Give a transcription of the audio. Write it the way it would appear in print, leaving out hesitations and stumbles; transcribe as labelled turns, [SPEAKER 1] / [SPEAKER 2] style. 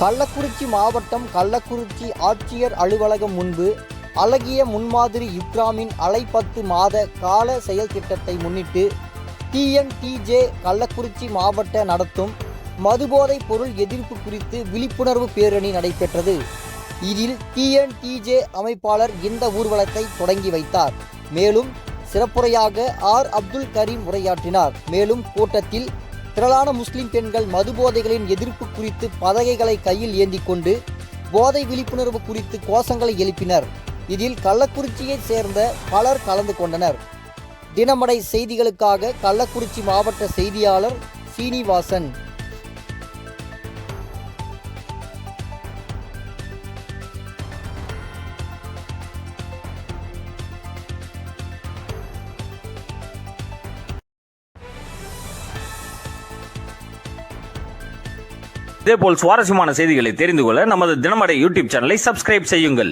[SPEAKER 1] கள்ளக்குறிச்சி மாவட்டம் கள்ளக்குறிச்சி ஆட்சியர் அலுவலகம் முன்பு அழகிய முன்மாதிரி இக்ராமின் அலை 10 மாத கால செயல் திட்டத்தை முன்னிட்டு TNTJ கள்ளக்குறிச்சி மாவட்ட நடத்தும் மதுபோதைப் பொருள் எதிர்ப்பு குறித்து விழிப்புணர்வு பேரணி நடைபெற்றது. இதில் TNTJ அமைப்பாளர் இந்த ஊர்வலத்தை தொடங்கி வைத்தார். மேலும் சிறப்புரையாக அப்துல் கரீம் உரையாற்றினார். மேலும் கூட்டத்தில் திரளான முஸ்லிம் பெண்கள் மதுபோதைகளின் எதிர்ப்பு குறித்து பதாகைகளை கையில் ஏந்தி கொண்டு போதை விழிப்புணர்வு குறித்து கோஷங்களை எழுப்பினர். இதில் கள்ளக்குறிச்சியைச் சேர்ந்த பலர் கலந்து கொண்டனர். தினமடை செய்திகளுக்காக கள்ளக்குறிச்சி மாவட்ட செய்தியாளர் சீனிவாசன்.
[SPEAKER 2] இதேபோல் சுவாரஸ்யமான செய்திகளை தெரிந்து கொள்ள நமது தினமடை யூடியூப் சேனலை சப்ஸ்கிரைப் செய்யுங்கள்.